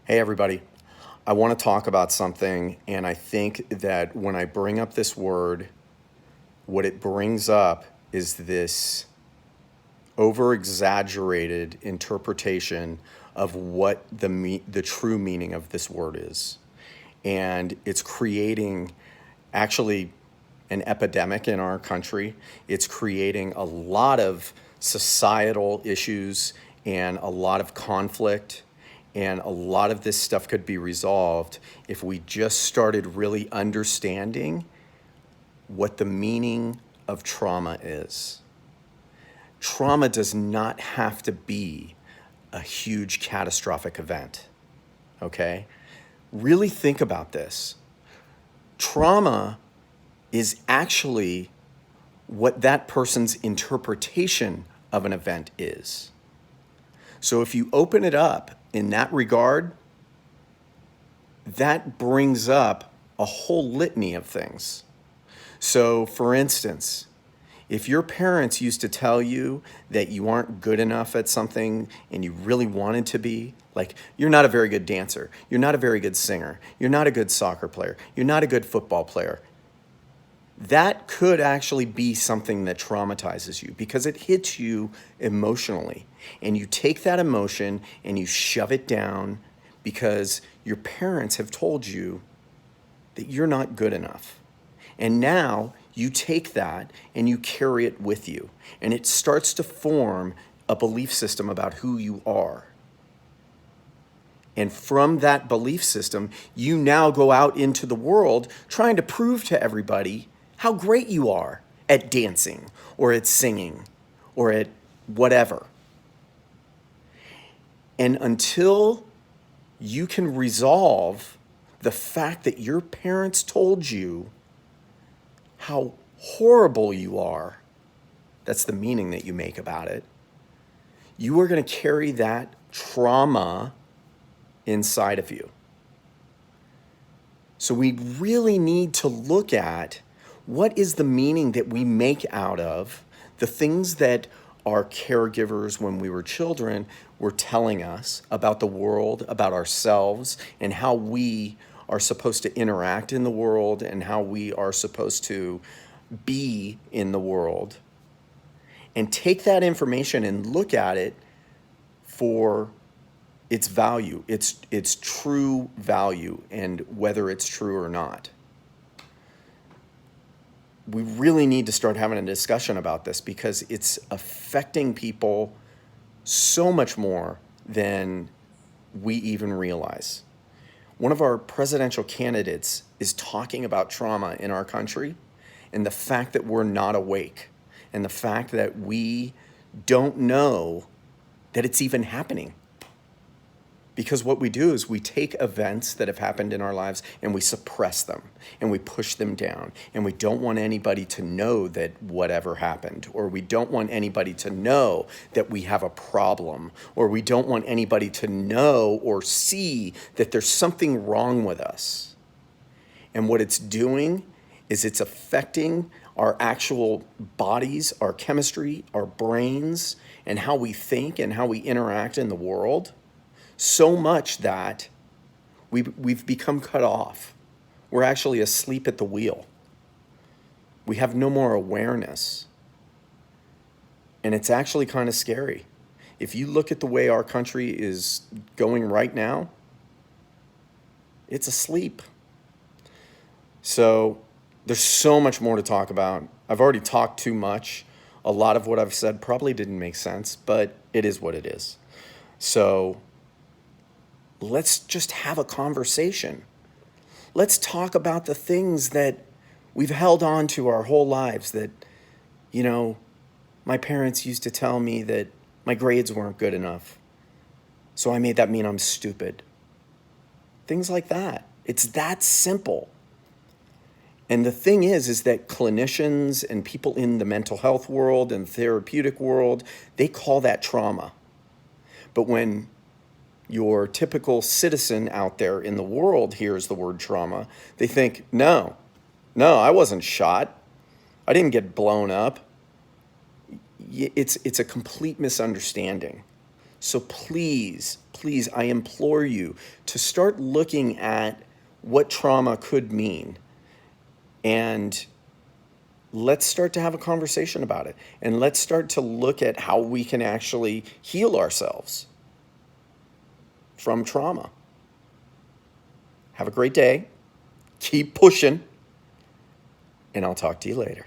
Hey, everybody. I want to talk about something, and I think that when I bring up this word, what it brings up is this over exaggerated interpretation of what the true meaning of this word is. And it's creating actually an epidemic in our country. It's creating a lot of societal issues and a lot of conflict. And a lot of this stuff could be resolved if we just started really understanding what the meaning of trauma is. Trauma does not have to be a huge catastrophic event, okay? Really think about this. Trauma is actually what that person's interpretation of an event is. So if you open it up in that regard, that brings up a whole litany of things. So, for instance, if your parents used to tell you that you aren't good enough at something and you really wanted to be, like you're not a very good dancer, you're not a very good singer, you're not a good soccer player, you're not a good football player, that could actually be something that traumatizes you because it hits you emotionally. And you take that emotion and you shove it down because your parents have told you that you're not good enough. And now you take that and you carry it with you. And it starts to form a belief system about who you are. And from that belief system, you now go out into the world trying to prove to everybody how great you are at dancing or at singing or at whatever. And until you can resolve the fact that your parents told you how horrible you are, that's the meaning that you make about it, you are going to carry that trauma inside of you. So we really need to look at what is the meaning that we make out of the things that our caregivers when we were children were telling us about the world, about ourselves, and how we are supposed to interact in the world and how we are supposed to be in the world. And take that information and look at it for its value, its true value, and whether it's true or not. We really need to start having a discussion about this because it's affecting people so much more than we even realize. One of our presidential candidates is talking about trauma in our country and the fact that we're not awake and the fact that we don't know that it's even happening. Because what we do is we take events that have happened in our lives and we suppress them and we push them down. And we don't want anybody to know that whatever happened, or we don't want anybody to know that we have a problem, or we don't want anybody to know or see that there's something wrong with us. And what it's doing is it's affecting our actual bodies, our chemistry, our brains, and how we think and how we interact in the world. So much that we've become cut off. We're actually asleep at the wheel. We have no more awareness. And it's actually kind of scary. If you look at the way our country is going right now, it's asleep. So there's so much more to talk about. I've already talked too much. A lot of what I've said probably didn't make sense, but it is what it is. So let's just have a conversation. Let's talk about the things that we've held on to our whole lives that, my parents used to tell me that my grades weren't good enough. So I made that mean I'm stupid. Things like that. It's that simple. And the thing is that clinicians and people in the mental health world and therapeutic world, they call that trauma. But when your typical citizen out there in the world hears the word trauma, they think, no, I wasn't shot. I didn't get blown up. It's a complete misunderstanding. So please, please, I implore you to start looking at what trauma could mean, and let's start to have a conversation about it. And let's start to look at how we can actually heal ourselves from trauma. Have a great day. Keep pushing. And I'll talk to you later.